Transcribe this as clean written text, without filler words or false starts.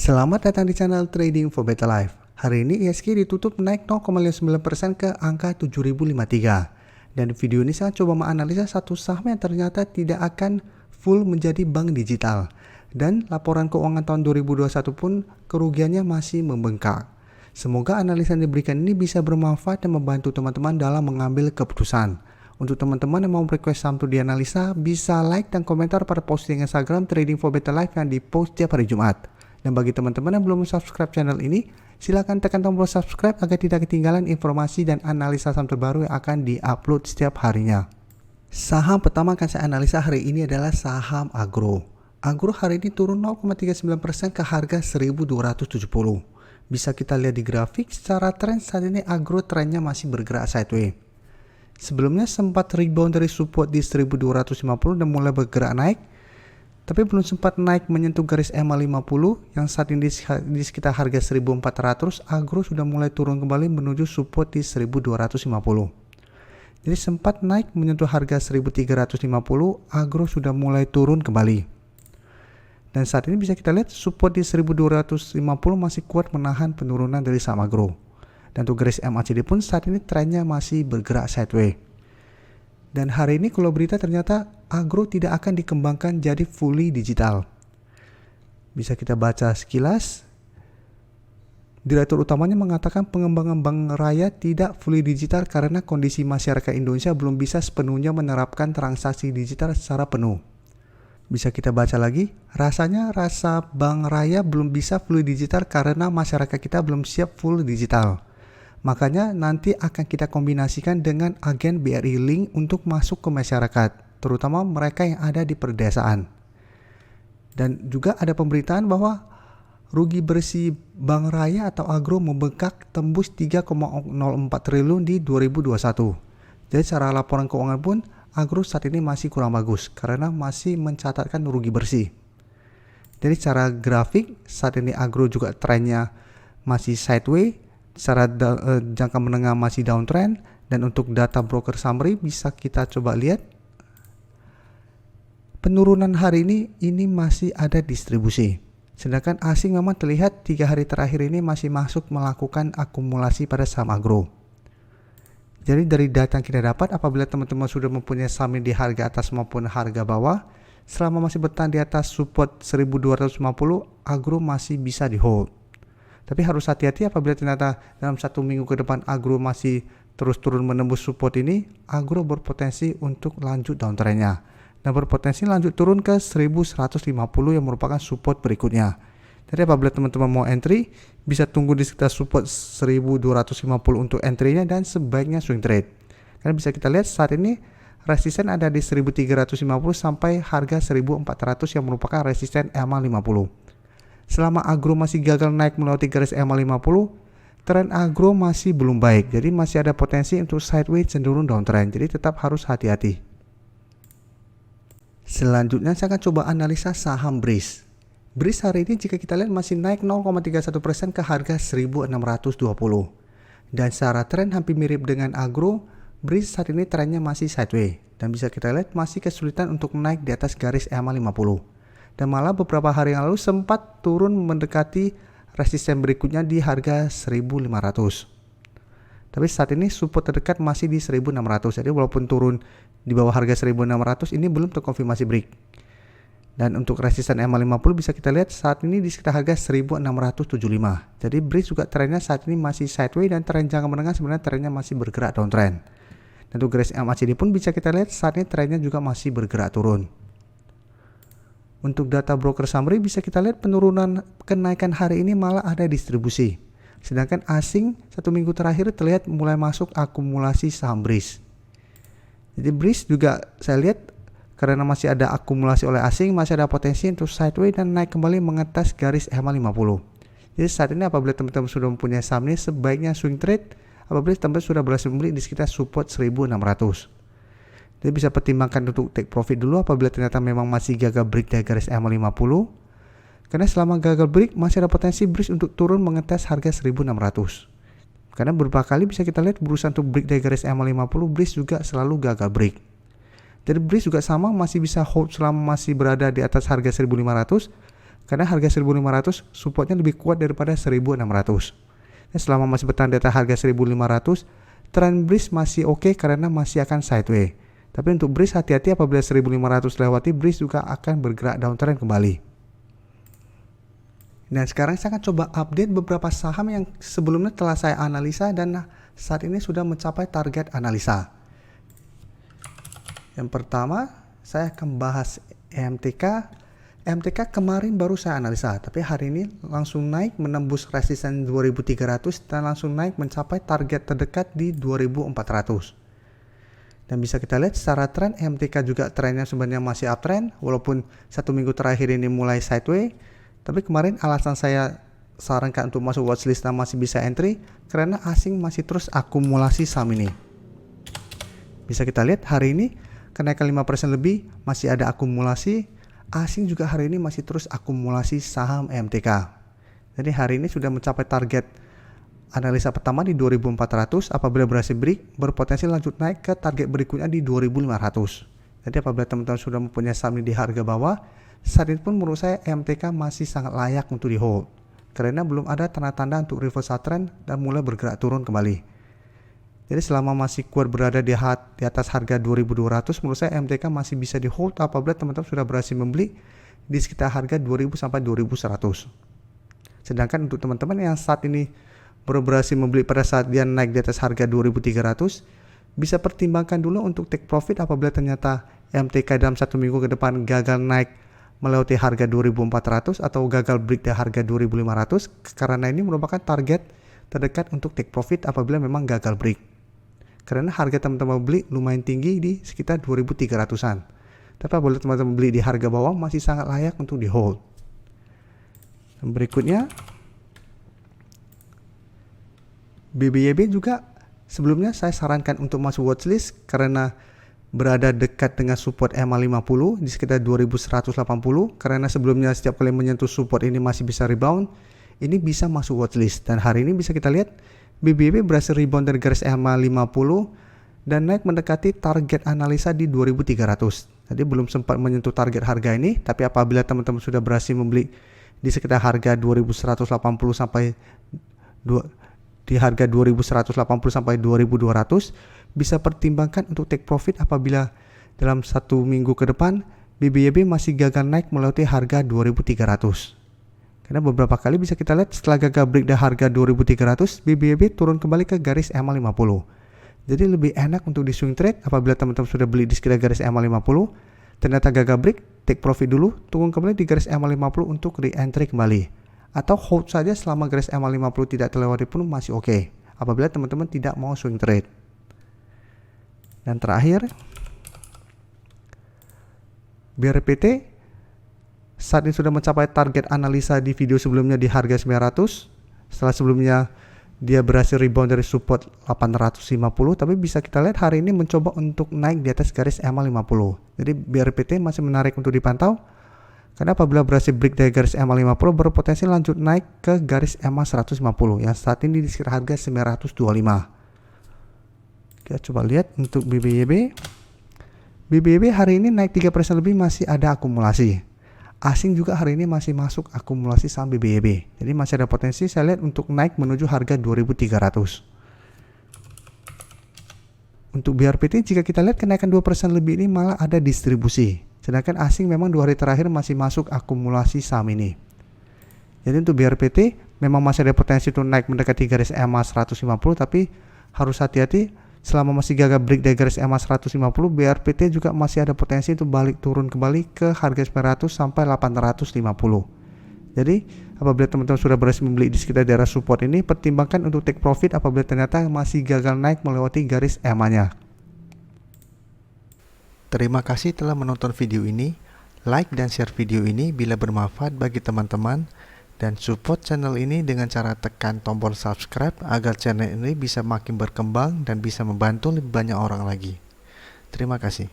Selamat datang di channel Trading for Better Life. Hari ini ISG ditutup naik 0,9% ke angka 7053. Dan di video ini saya coba menganalisa satu saham yang ternyata tidak akan full menjadi bank digital. Dan laporan keuangan tahun 2021 pun kerugiannya masih membengkak. Semoga analisa yang diberikan ini bisa bermanfaat dan membantu teman-teman dalam mengambil keputusan. Untuk teman-teman yang mau request saham untuk dianalisa, bisa like dan komentar pada posting Instagram Trading for Better Life yang dipost tiap hari Jumat. Dan bagi teman-teman yang belum subscribe channel ini, silakan tekan tombol subscribe agar tidak ketinggalan informasi dan analisa saham terbaru yang akan diupload setiap harinya. Saham pertama akan saya analisa hari ini adalah saham Agro. Agro hari ini turun 0,39% ke harga 1.270. Bisa kita lihat di grafik, secara tren saat ini Agro trennya masih bergerak sideways. Sebelumnya sempat rebound dari support di 1.250 dan mulai bergerak naik. Tapi belum sempat naik menyentuh garis EMA50 yang saat ini di sekitar harga 1400, Agro sudah mulai turun kembali menuju support di 1250. Jadi sempat naik menyentuh harga 1350, Agro sudah mulai turun kembali. Dan saat ini bisa kita lihat support di 1250 masih kuat menahan penurunan dari saham Agro. Dan untuk garis MACD pun saat ini trennya masih bergerak sideways. Dan hari ini kalau berita ternyata Agro tidak akan dikembangkan jadi fully digital. Bisa kita baca sekilas. Direktur utamanya mengatakan pengembangan bank raya tidak fully digital karena kondisi masyarakat Indonesia belum bisa sepenuhnya menerapkan transaksi digital secara penuh. Bisa kita baca lagi, rasanya rasa bank raya belum bisa fully digital karena masyarakat kita belum siap full digital. Makanya nanti akan kita kombinasikan dengan agen BRI Link untuk masuk ke masyarakat, terutama mereka yang ada di perdesaan. Dan juga ada pemberitaan bahwa rugi bersih bank raya atau Agro membengkak tembus 3,04 triliun di 2021. Jadi secara laporan keuangan pun Agro saat ini masih kurang bagus karena masih mencatatkan rugi bersih. Jadi secara grafik saat ini Agro juga trennya masih sideways. Secara jangka menengah masih downtrend. Dan untuk data broker summary bisa kita coba lihat penurunan hari ini masih ada distribusi, sedangkan asing memang terlihat 3 hari terakhir ini masih masuk melakukan akumulasi pada saham Agro. Jadi dari data yang kita dapat, apabila teman-teman sudah mempunyai saham di harga atas maupun harga bawah, selama masih bertahan di atas support 1250, Agro masih bisa di hold. Tapi harus hati-hati apabila ternyata dalam 1 minggu ke depan Agro masih terus turun menembus support ini, Agro berpotensi untuk lanjut downtrendnya dan berpotensi lanjut turun ke 1150 yang merupakan support berikutnya. Jadi apabila teman-teman mau entry, bisa tunggu di sekitar support 1250 untuk entry-nya dan sebaiknya swing trade. Karena bisa kita lihat saat ini resisten ada di 1350 sampai harga 1400 yang merupakan resisten EMA50. Selama Agro masih gagal naik melewati garis EMA50, tren Agro masih belum baik. Jadi masih ada potensi untuk sideways cenderung downtrend. Jadi tetap harus hati-hati. Selanjutnya saya akan coba analisa saham Breeze. Breeze hari ini jika kita lihat masih naik 0,31% ke harga 1620. Dan secara tren hampir mirip dengan Agro, Breeze saat ini trennya masih sideways. Dan bisa kita lihat masih kesulitan untuk naik di atas garis EMA50. Dan malah beberapa hari yang lalu sempat turun mendekati resisten berikutnya di harga 1500. Tapi saat ini support terdekat masih di 1600. Jadi walaupun turun di bawah harga 1600 ini belum terkonfirmasi break. Dan untuk resisten EMA50 bisa kita lihat saat ini di sekitar harga 1675. Jadi Breeze juga trennya saat ini masih sideways dan tren jangka menengah sebenarnya trennya masih bergerak downtrend. Dan untuk garis MACD pun bisa kita lihat saat ini trennya juga masih bergerak turun. Untuk data broker summary bisa kita lihat penurunan kenaikan hari ini malah ada distribusi. Sedangkan asing 1 minggu terakhir terlihat mulai masuk akumulasi saham Breeze. Jadi Breeze juga saya lihat karena masih ada akumulasi oleh asing, masih ada potensi untuk sideways dan naik kembali mengetas garis EMA50. Jadi saat ini apabila teman-teman sudah mempunyai saham ini sebaiknya swing trade apabila teman-teman sudah berhasil membeli di sekitar support 1600. Jadi bisa pertimbangkan untuk take profit dulu apabila ternyata memang masih gagal break dari garis EMA50. Karena selama gagal break masih ada potensi Breeze untuk turun mengetes harga 1600. Karena beberapa kali bisa kita lihat berusaha untuk break dari garis EMA50, Breeze juga selalu gagal break. Jadi Breeze juga sama masih bisa hold selama masih berada di atas harga 1500. Karena harga 1500 supportnya lebih kuat daripada 1600. Dan selama masih bertahan di atas harga 1500, tren bearish masih oke karena masih akan sideways. Tapi untuk bearish hati-hati, apabila 1500 lewati, bearish juga akan bergerak downtrend kembali. Dan sekarang saya akan coba update beberapa saham yang sebelumnya telah saya analisa dan saat ini sudah mencapai target analisa. Yang pertama, saya akan bahas MTK. MTK kemarin baru saya analisa, tapi hari ini langsung naik menembus resisten 2300 dan langsung naik mencapai target terdekat di 2400. Dan bisa kita lihat secara tren, MTK juga trennya sebenarnya masih uptrend, walaupun 1 minggu terakhir ini mulai sideways. Tapi kemarin alasan saya sarankan untuk masuk watchlist dan masih bisa entry karena asing masih terus akumulasi saham ini. Bisa kita lihat hari ini kenaikan 5% lebih, masih ada akumulasi. Asing juga hari ini masih terus akumulasi saham MTK. Jadi hari ini sudah mencapai target analisa pertama di 2400. Apabila berhasil break, berpotensi lanjut naik ke target berikutnya di 2500. Jadi apabila teman-teman sudah mempunyai saham ini di harga bawah, saat ini pun menurut saya MTK masih sangat layak untuk di hold. Karena belum ada tanda-tanda untuk reversal trend dan mulai bergerak turun kembali. Jadi selama masih kuat berada di atas harga 2200, menurut saya MTK masih bisa di hold apabila teman-teman sudah berhasil membeli di sekitar harga 2000 sampai 2100. Sedangkan untuk teman-teman yang saat ini baru berhasil membeli pada saat dia naik di atas harga 2300, bisa pertimbangkan dulu untuk take profit apabila ternyata MTK dalam 1 minggu ke depan gagal naik melewati harga 2400 atau gagal break di harga 2500, karena ini merupakan target terdekat untuk take profit apabila memang gagal break. Karena harga teman-teman beli lumayan tinggi di sekitar 2300-an. Tapi apabila teman-teman beli di harga bawah masih sangat layak untuk di hold. Dan berikutnya BBYB juga sebelumnya saya sarankan untuk masuk watchlist karena berada dekat dengan support MA50 di sekitar 2180. Karena sebelumnya setiap kali menyentuh support ini masih bisa rebound, ini bisa masuk watchlist. Dan hari ini bisa kita lihat BBYB berhasil rebound dari garis MA50 dan naik mendekati target analisa di 2300. Jadi belum sempat menyentuh target harga ini, tapi apabila teman-teman sudah berhasil membeli di sekitar harga 2180 sampai di harga 2180 sampai 2200, bisa pertimbangkan untuk take profit apabila dalam 1 minggu ke depan BBYB masih gagal naik melewati harga 2300. Karena beberapa kali bisa kita lihat setelah gagal break dari harga 2300, BBYB turun kembali ke garis MA50. Jadi lebih enak untuk di swing trade apabila teman-teman sudah beli di sekitar garis MA50, ternyata gagal break, take profit dulu, tunggu kembali di garis MA50 untuk re-entry kembali. Atau hold saja selama garis MA50 tidak terlewati pun masih oke, apabila teman-teman tidak mau swing trade. Dan terakhir, BRPT saat ini sudah mencapai target analisa di video sebelumnya di harga 900. Setelah sebelumnya dia berhasil rebound dari support 850, tapi bisa kita lihat hari ini mencoba untuk naik di atas garis MA50. Jadi BRPT masih menarik untuk dipantau. Karena apabila berhasil break dari garis MA50 berpotensi lanjut naik ke garis MA150 yang saat ini di sekitar harga 925. Kita coba lihat untuk BBYB. BBYB hari ini naik 3% lebih, masih ada akumulasi. Asing juga hari ini masih masuk akumulasi saham BBYB. Jadi masih ada potensi saya lihat untuk naik menuju harga 2300. Untuk BRPT jika kita lihat kenaikan 2% lebih ini malah ada distribusi. Sedangkan asing memang 2 hari terakhir masih masuk akumulasi saham ini. Jadi untuk BRPT memang masih ada potensi untuk naik mendekati garis EMA 150, tapi harus hati-hati selama masih gagal break dari garis EMA 150, BRPT juga masih ada potensi untuk balik turun kembali ke harga 900 sampai 850. Jadi apabila teman-teman sudah berhasil membeli di sekitar daerah support ini, pertimbangkan untuk take profit apabila ternyata masih gagal naik melewati garis EMA-nya. Terima kasih telah menonton video ini. Like dan share video ini bila bermanfaat bagi teman-teman. Dan support channel ini dengan cara tekan tombol subscribe agar channel ini bisa makin berkembang dan bisa membantu lebih banyak orang lagi. Terima kasih.